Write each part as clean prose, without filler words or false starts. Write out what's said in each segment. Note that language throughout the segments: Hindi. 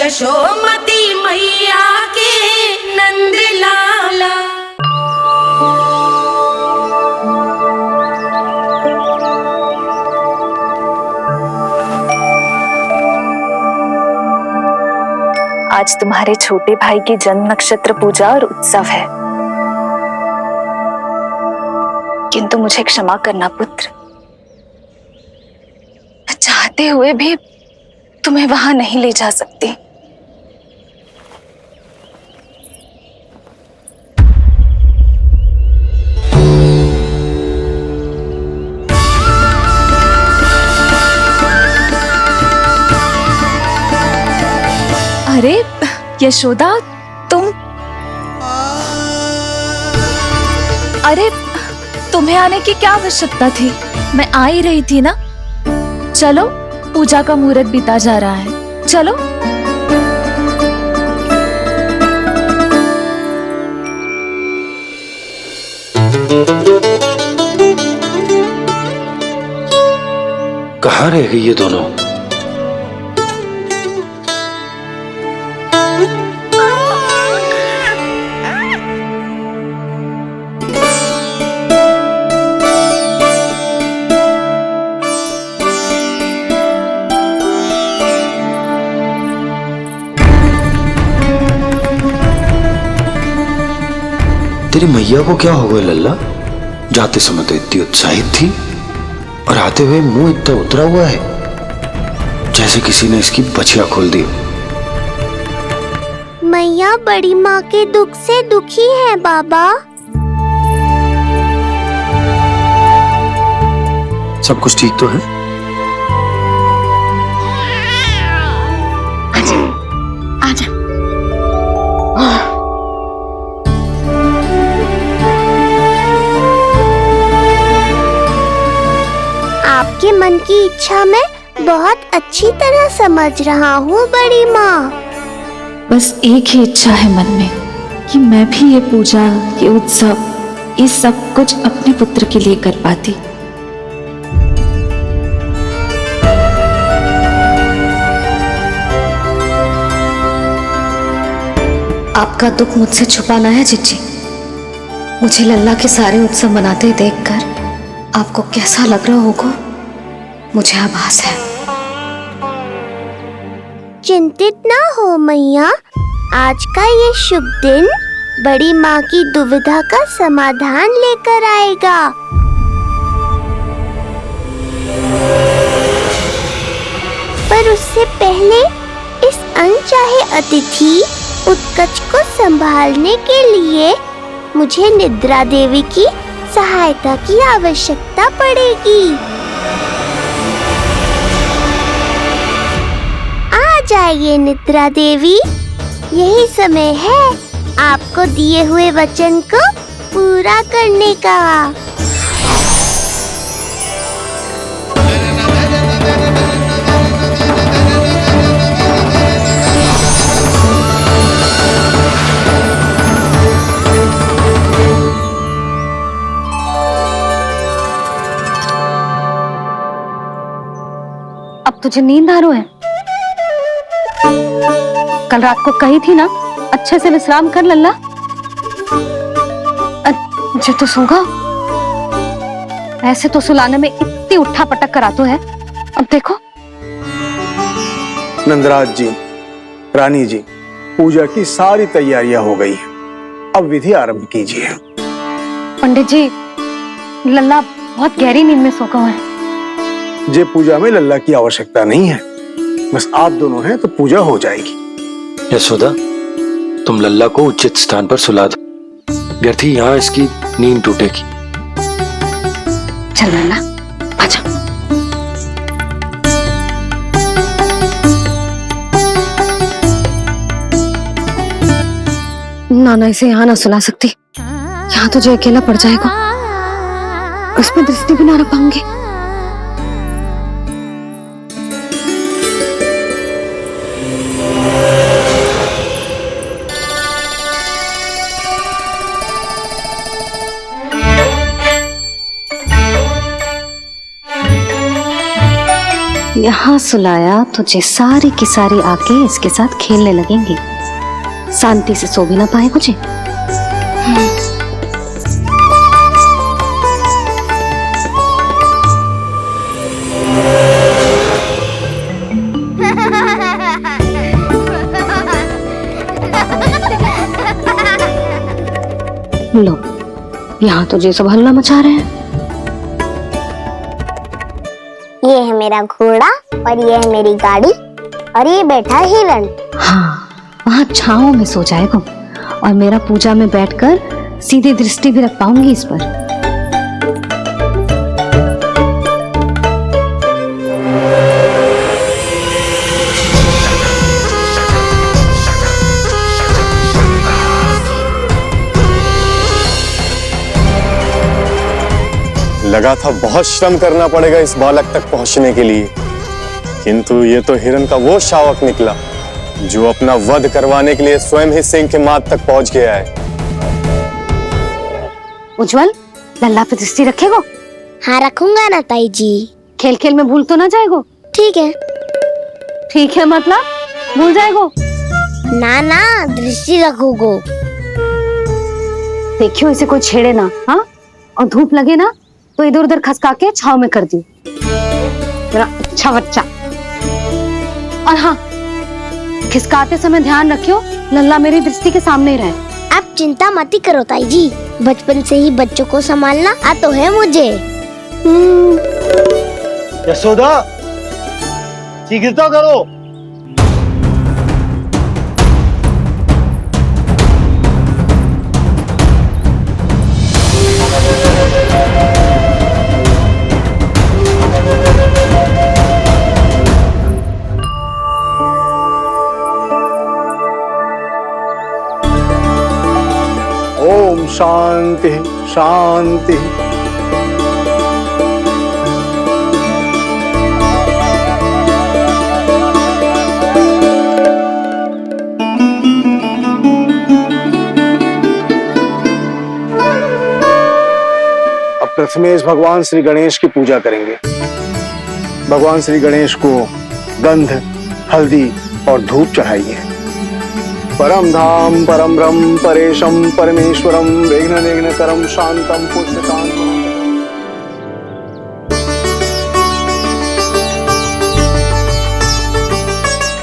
यशोमती मैया के नंद लाला। आज तुम्हारे छोटे भाई की जन्म नक्षत्र पूजा और उत्सव है, किंतु मुझे क्षमा करना पुत्र, मैं चाहते हुए भी तुम्हें वहां नहीं ले जा सकती। अरे यशोदा, अरे तुम्हें आने की क्या आवश्यकता थी? मैं आ ही रही थी ना। चलो, पूजा का मुहूर्त बीता जा रहा है, चलो। कहाँ रह गई ये दोनों? तेरी मैया को क्या हो गया लल्ला? जाते समय तो इतनी उत्साहित थी और आते हुए मुंह इतना उतरा हुआ है जैसे किसी ने इसकी बछिया खोल दी। मैया बड़ी माँ के दुख से दुखी है बाबा। सब कुछ ठीक तो है? आजा। आपके मन की इच्छा मैं बहुत अच्छी तरह समझ रहा हूँ बड़ी माँ। बस एक ही इच्छा है मन में कि मैं भी ये पूजा, ये उत्सव, ये सब कुछ अपने पुत्र के लिए कर पाती। आपका दुख मुझसे छुपाना है जिज्जी। मुझे लल्ला के सारे उत्सव मनाते देखकर आपको कैसा लग रहा होगा, मुझे आभास है। चिंतित ना हो मैया, आज का ये शुभ दिन बड़ी माँ की दुविधा का समाधान लेकर आएगा। पर उससे पहले इस अनचाहे अतिथि उत्कच को संभालने के लिए मुझे निद्रा देवी की सहायता की आवश्यकता पड़ेगी। आ जाइए निद्रा देवी, यही समय है आपको दिए हुए वचन को पूरा करने का। अब तुझे नींद आ रही है? कल रात को कही थी ना अच्छे से विश्राम कर लल्ला। जो तो सोगा, ऐसे तो सुलाने में इतनी उठा पटक करा तो है। अब देखो। नंदराज जी, रानी जी, पूजा की सारी तैयारियां हो गई हैं। अब विधि आरंभ कीजिए। पंडित जी, लल्ला बहुत गहरी नींद में सोगा हुआ है। जे पूजा में लल्ला की आवश्यकता नहीं है, बस आप दोनों हैं तो पूजा हो जाएगी। यशोदा, तुम लल्ला को उचित स्थान पर सुला दो, व्यर्थ ही यहाँ इसकी नींद टूटेगी। चल लल्ला, आजा। नाना इसे यहाँ ना सुला सकती, यहाँ तुझे अकेला पड़ जाएगा, उसमें दृष्टि भी ना रख पाऊंगी। यहाँ सुलाया तुझे सारी की सारी आके इसके साथ खेलने लगेंगी, शांति से सो भी ना पाए मुझे। लो, यहाँ तो ये सब हल्ला मचा रहे हैं। ये है मेरा घोड़ा और ये है मेरी गाड़ी और ये बैठा है हिरण। हाँ, वहाँ छांव में सो जाएगा और मेरा पूजा में बैठकर सीधी दृष्टि भी रख पाऊंगी इस पर। लगा था बहुत श्रम करना पड़ेगा इस बालक तक पहुंचने के लिए, किंतु ये तो हिरण का वो शावक निकला जो अपना वध करवाने के लिए स्वयं ही सिंह के माथ तक पहुंच गया है। उज्जवल, लल्ला पे दृष्टि रखेगो? हाँ रखूंगा ना ताई जी। खेल खेल में भूल तो ना जाएगो? ठीक है। ठीक है मतलब भूल जाएगो? ना ना, दृष्टि रखोगो। देखियो इसे कोई छेड़े ना, हाँ? और धूप लगे ना तो इधर उधर खसका के छाव में कर दी। अच्छा बच्चा। और हाँ, खिसकाते समय ध्यान रखियो लल्ला मेरी दृष्टि के सामने ही रहे। आप चिंता मत ही करो ताई जी, बचपन से ही बच्चों को संभालना आता है मुझे। यशोदा, शीघ्र तो करो। ओम शांति शांति। अब प्रथमेश भगवान श्री गणेश की पूजा करेंगे। भगवान श्री गणेश को गंध, हल्दी और धूप चढ़ाइए। परम धाम परम ब्रह्म परेशम परमेश्वरम विघ्न निघ्नकरम शांतम पुष्टकांतम।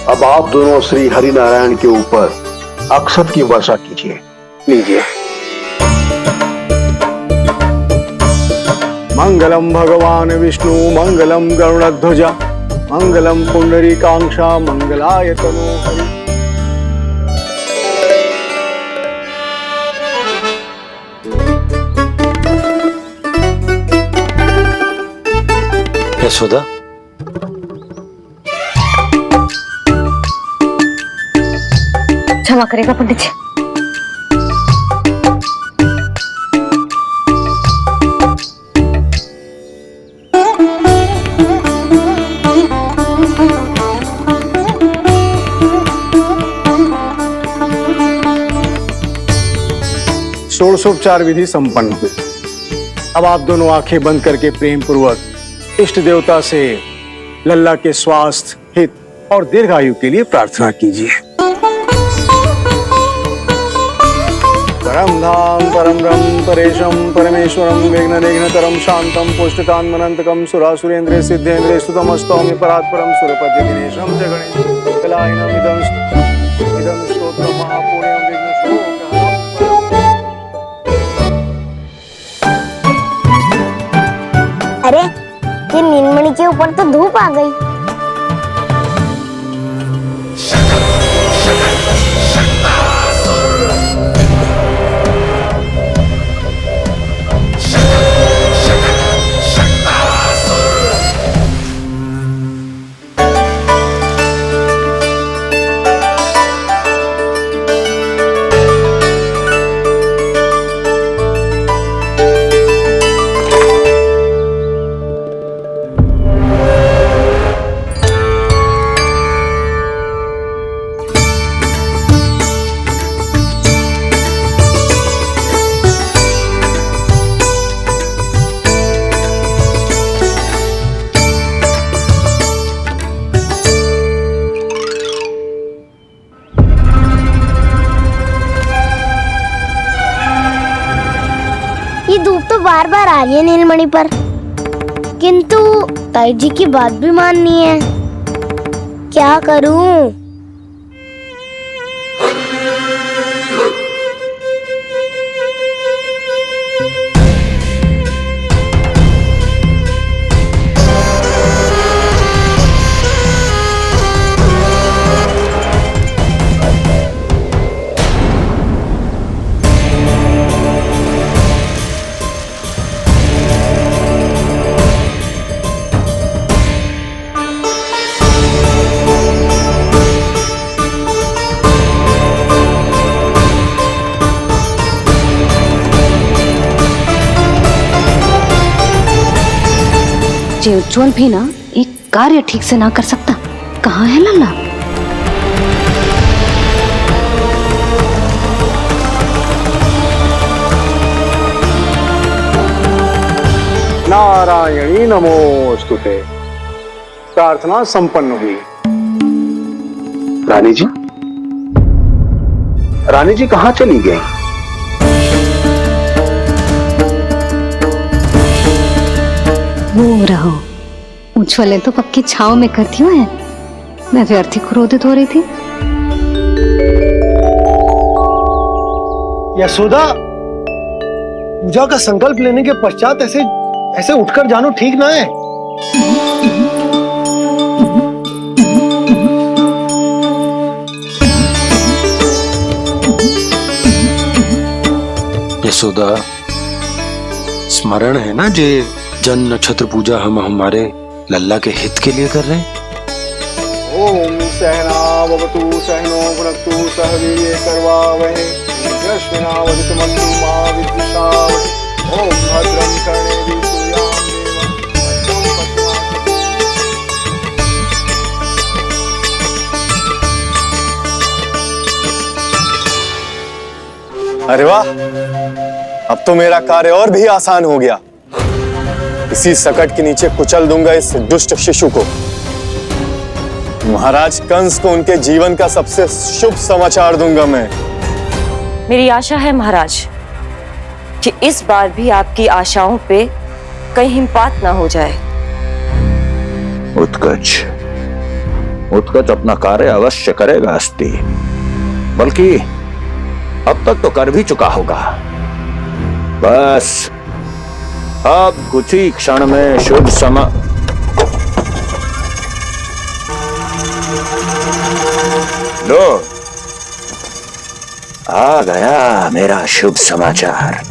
अब आप दोनों श्री हरि नारायण के ऊपर अक्षत की वर्षा कीजिए। लीजिए। मंगलम भगवान विष्णु मंगलम गरुड़ध्वजा मंगलम पुंडरीकांक्षा मंगलाय तनोहरि। यशोदा, क्षमा करेगा पंडित जी। षोडशोपचार विधि संपन्न हुई। अब आप दोनों आंखें बंद करके प्रेम पूर्वक इष्ट देवता से लल्ला के स्वास्थ्य, हित और दीर्घायु के लिए प्रार्थना कीजिए। परम धाम परम ब्रह्म परेशम परमेश्वरम विघ्न निघ्नकरम शांतम पुष्टकांतमनंतकम सुरासुरेंद्र सिद्धेंद्र स्तुतमस्तौमि परात्परम सुरपति दिनेशम च गणेश कलायनम इदं स्तोत्रम महापुण्यम विघ्नशोकहरम। अरे ये नीलमणि के ऊपर तो धूप आ गई। बार बार आ रही है नीलमणि पर, किंतु ताई जी की बात भी माननी है। क्या करूं? जे उज्जवल भी ना एक कार्य ठीक से ना कर सकता। कहाँ है लल्ला? नारायणी नमोस्तुते। प्रार्थना संपन्न हुई। रानी जी, रानी जी कहाँ चली गई? वो रहो, उज्जवल तो पक्की छाव में करती हुए है। मैं व्यर्थ ही क्रोधित हो रही थी। यशोदा, पूजा का संकल्प लेने के पश्चात ऐसे उठकर जानो ठीक ना है। यशोदा, स्मरण है ना जे जन नक्षत्र पूजा हम हमारे लल्ला के हित के लिए कर रहे हैं। ओम सहना भवतु सहनो भुनक्तु सह वीर्ये करवावहै तेजस्विनावधीतमस्तु मा विद्विषावहै। ओम भद्रं कर्णेभिः सूर्यां देवं भद्रं अरे वाह, अब तो मेरा कार्य और भी आसान हो गया। इसी सकट के नीचे कुचल दूंगा इस दुष्ट शिशु को। महाराज कंस को उनके जीवन का सबसे शुभ समाचार दूंगा मैं। मेरी आशा है महाराज कि इस बार भी आपकी आशाओं पे कहीं हिमपात ना हो जाए। उत्कच अपना कार्य अवश्य करेगा अस्ति, बल्कि अब तक तो कर भी चुका होगा। बस अब कुछ ही क्षण में शुभ समय। लो, आ गया मेरा शुभ समाचार।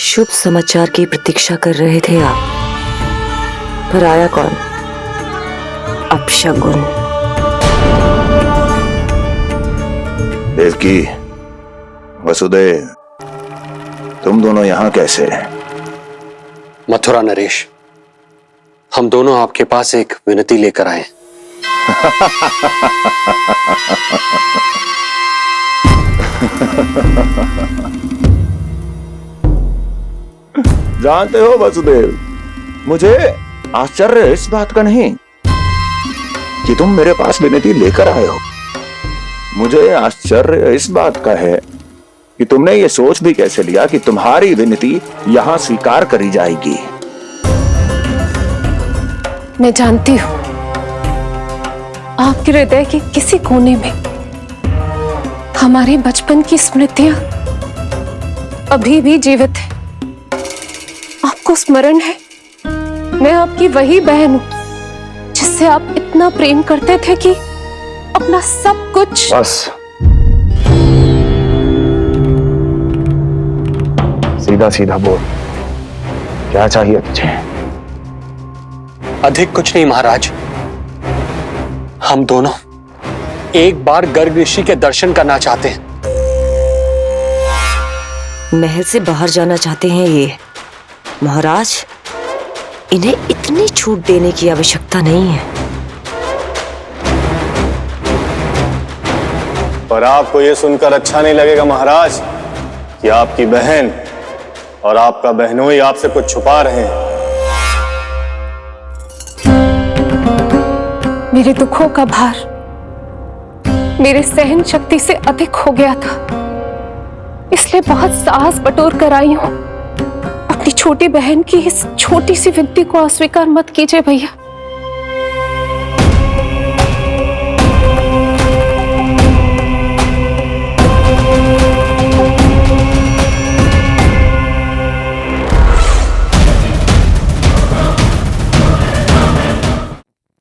शुभ समाचार की प्रतीक्षा कर रहे थे आप, पर आया कौन? अपशगुन। देवकी, वसुदेव, तुम दोनों यहाँ कैसे? मथुरा नरेश, हम दोनों आपके पास एक विनती लेकर आए। जानते हो वसुदेव, मुझे आश्चर्य इस बात का नहीं कि तुम मेरे पास विनती लेकर आए हो। मुझे आश्चर्य इस बात का है कि तुमने ये सोच भी कैसे लिया कि तुम्हारी विनती यहां स्वीकार करी जाएगी। मैं जानती हूं आपके हृदय के किसी कोने में हमारे बचपन की स्मृतियां अभी भी जीवित है। आपको स्मरण है, मैं आपकी वही बहन हूं जिससे आप इतना प्रेम करते थे कि अपना सब कुछ। बस सीधा सीधा बोल, क्या चाहिए तुझे? अधिक कुछ नहीं महाराज, हम दोनों एक बार गर्ग ऋषि के दर्शन करना चाहते हैं। महल से बाहर जाना चाहते हैं ये। महाराज, इन्हें इतनी छूट देने की आवश्यकता नहीं है। पर आपको यह सुनकर अच्छा नहीं लगेगा महाराज कि आपकी बहन और आपका बहनोई आपसे कुछ छुपा रहे हैं। मेरे दुखों का भार मेरे सहन शक्ति से अधिक हो गया था, इसलिए बहुत साहस बटोर कर आई हूं। अपनी छोटी बहन की इस छोटी सी विनती को अस्वीकार मत कीजिए भैया।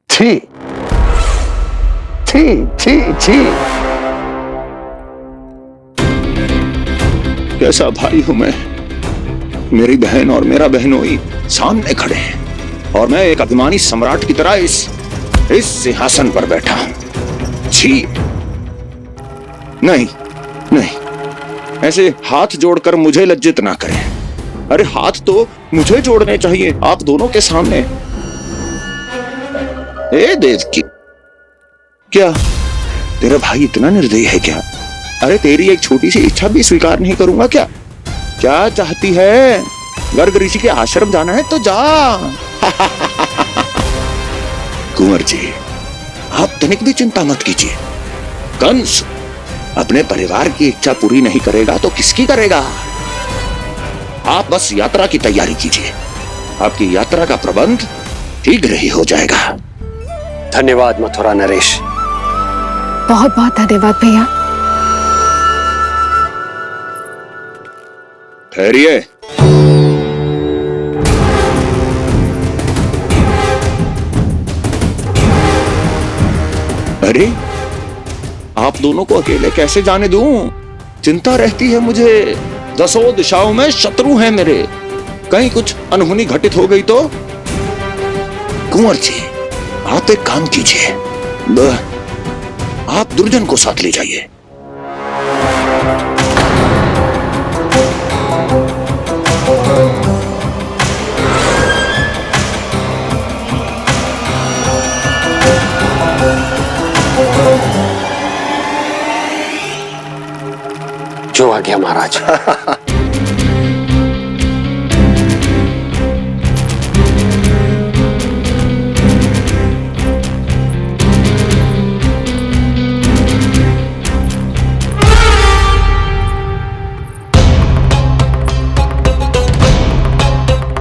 छी छी छी छी। कैसा भाई हूं मैं? मेरी बहन और मेरा बहनोई सामने खड़े हैं और मैं एक अभिमानी सम्राट की तरह इस सिंहासन पर बैठा हूं। छी! नहीं नहीं, ऐसे हाथ जोड़कर मुझे लज्जित ना करें। अरे हाथ तो मुझे जोड़ने चाहिए आप दोनों के सामने। ए देवकी, क्या तेरा भाई इतना निर्दयी है क्या? अरे तेरी एक छोटी सी इच्छा भी स्वीकार नहीं करूंगा क्या? क्या चाहती है? गर्ग ऋषि के आश्रम जाना है तो जा। कुंवर जी, आप तनिक भी चिंता मत कीजिए। कंस अपने परिवार की इच्छा पूरी नहीं करेगा तो किसकी करेगा? आप बस यात्रा की तैयारी कीजिए, आपकी यात्रा का प्रबंध शीघ्र ही हो जाएगा। धन्यवाद मथुरा नरेश। बहुत बहुत धन्यवाद भैया। ठहरिए। अरे आप दोनों को अकेले कैसे जाने दूं? चिंता रहती है मुझे। 10 दिशाओं में शत्रु हैं मेरे, कहीं कुछ अनहोनी घटित हो गई तो? कुंवर जी, आप एक काम कीजिए, आप दुर्जन को साथ ले जाइए। जो आ गया महाराज।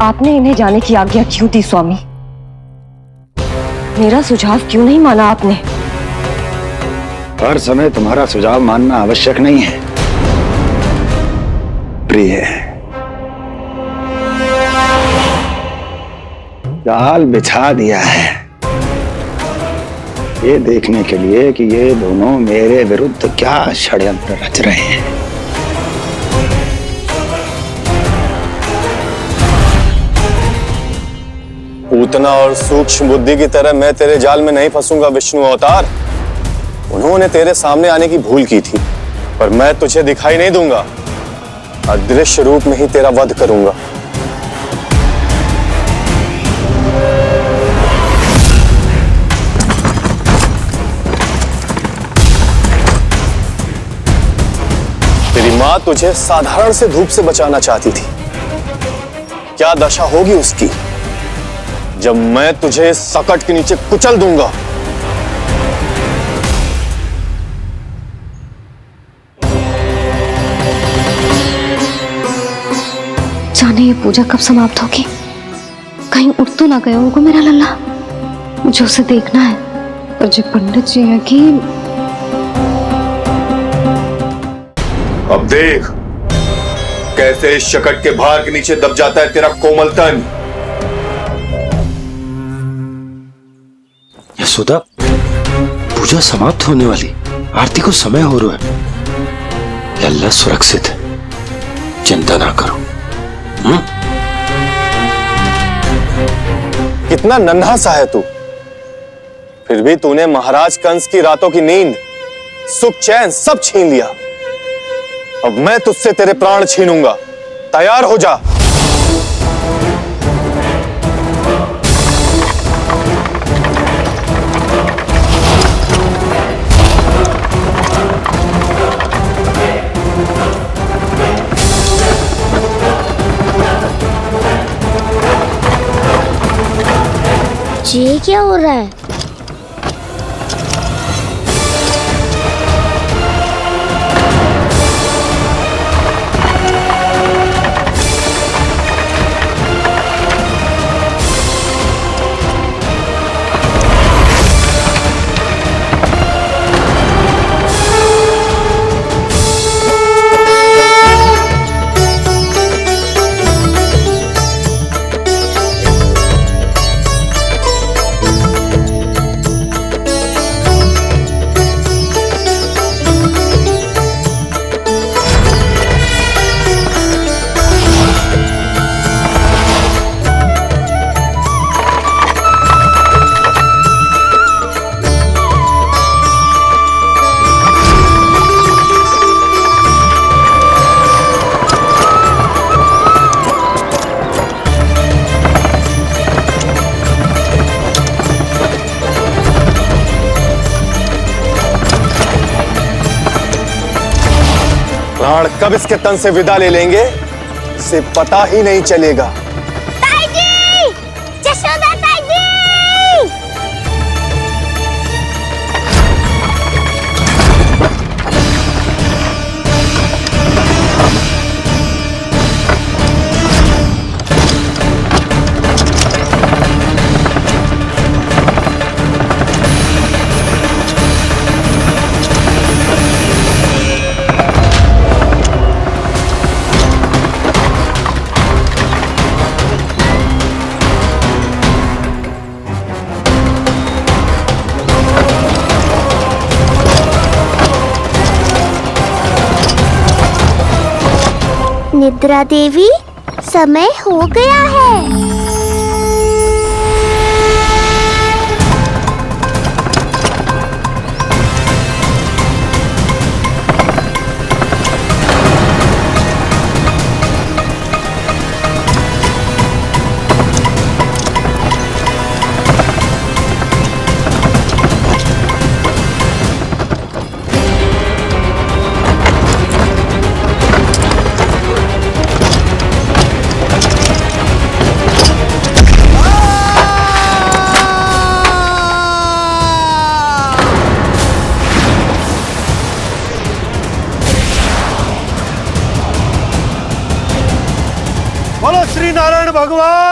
आपने इन्हें जाने की आज्ञा क्यों दी स्वामी? मेरा सुझाव क्यों नहीं माना आपने? हर समय तुम्हारा सुझाव मानना आवश्यक नहीं है प्रिय। जाल बिछा दिया है ये देखने के लिए कि ये दोनों मेरे विरुद्ध क्या षड्यंत्र रच रहे हैं। पूतना और सूक्ष्म बुद्धि की तरह मैं तेरे जाल में नहीं फंसूंगा विष्णु अवतार। उन्होंने तेरे सामने आने की भूल की थी, पर मैं तुझे दिखाई नहीं दूंगा। अदृश्य रूप में ही तेरा वध करूंगा। तेरी मां तुझे साधारण से धूप से बचाना चाहती थी। क्या दशा होगी उसकी जब मैं तुझे सकट के नीचे कुचल दूंगा। जाने ये पूजा कब समाप्त होगी? कहीं उठ तो ना गया होगा मेरा लल्ला। मुझे उसे देखना है। और जो पंडित जी है कि अब देख कैसे इस शकट के भार के नीचे दब जाता है तेरा कोमल तन। यशोदा, पूजा समाप्त होने वाली, आरती को समय हो रहा है। लल्ला सुरक्षित है, चिंता ना करो। कितना नन्हा सा है तू, फिर भी तूने महाराज कंस की रातों की नींद सुख चैन सब छीन लिया। अब मैं तुझसे तेरे प्राण छीनूंगा। तैयार हो जा। ये क्या हो रहा है? प्राण कब इसके तन से विदा ले लेंगे इसे पता ही नहीं चलेगा। ताई जी! जशोदा ताई जी! निद्रा देवी, समय हो गया है। बोलो श्री नारायण भगवान